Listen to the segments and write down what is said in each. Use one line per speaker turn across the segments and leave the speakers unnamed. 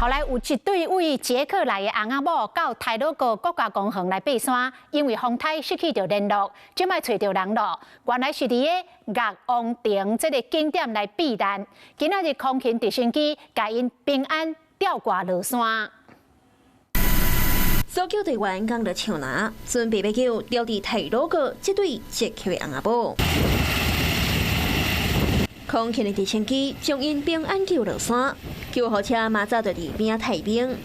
后来有一对为捷克来的翁仔某到太鲁阁国家公园来爬山，因为风台失去着联络，即摆找着人咯。原来是伫个岳王亭这个景点来避难。今仔日空勤直升机甲因平安吊挂落山。
搜救队员刚到抢拿，准备要救掉伫太鲁阁这对捷克的翁仔某。空勤的直升机将因平安救落山，救护车马上就伫边太平。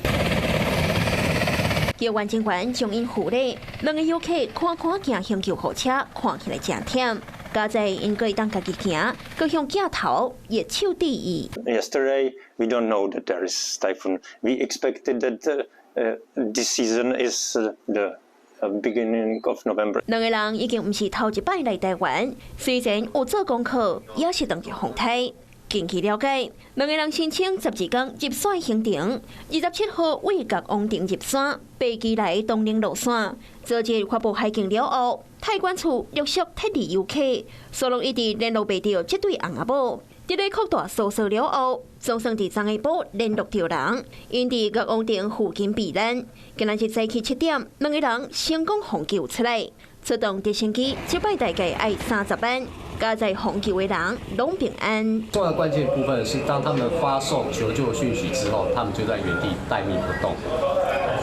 救援人员将因扶咧，两个游客看行向救护车，看起来真忝。加在因可以当家己行，佮向镜头热手第一。
Yesterday, we don't know that there is typhoon. We expected that this season is the beginning of November.
两个人已经唔是头一摆来台湾，虽然有做功课，也是当着风台。根据了解，两个人申请12天入山行程，27号为岳王亭入山，飞机来东陵落山。昨日发布海警了后，太管处陆续撤离游客，所以一直联络袂到这对翁仔某。伫咧扩大搜索了后，总算伫昨下晡联络到人，因伫岳王亭附近避难。今仔日早起7点，两个人成功获救出来。出动直升机，这摆大概要30班，加在获救的人拢平安。
重要关键部分是，当他们发送求救讯息之后，他们就在原地待命不动，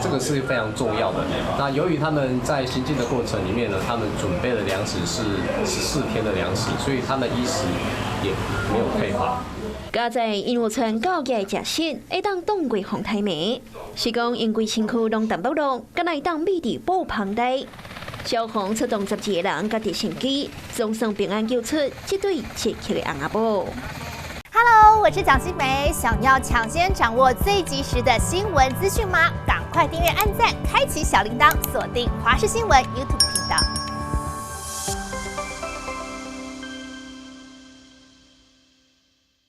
这个是非常重要的。那由于他们在行进的过程里面呢，他们准备的粮食是14天的粮食，所以他们衣食也没有匮乏。
加在因有村高价食食，会当挡过风台暝，是讲因规身躯拢淡薄落，敢来当秘伫布棚内。消防出动12个人，甲直升机，总算平安救出这对捷克的翁仔某。
Hello， 我是蒋欣梅。想要抢先掌握最及时的新闻资讯吗？赶快订阅、按赞、开启小铃铛，锁定华视新闻 YouTube 频道。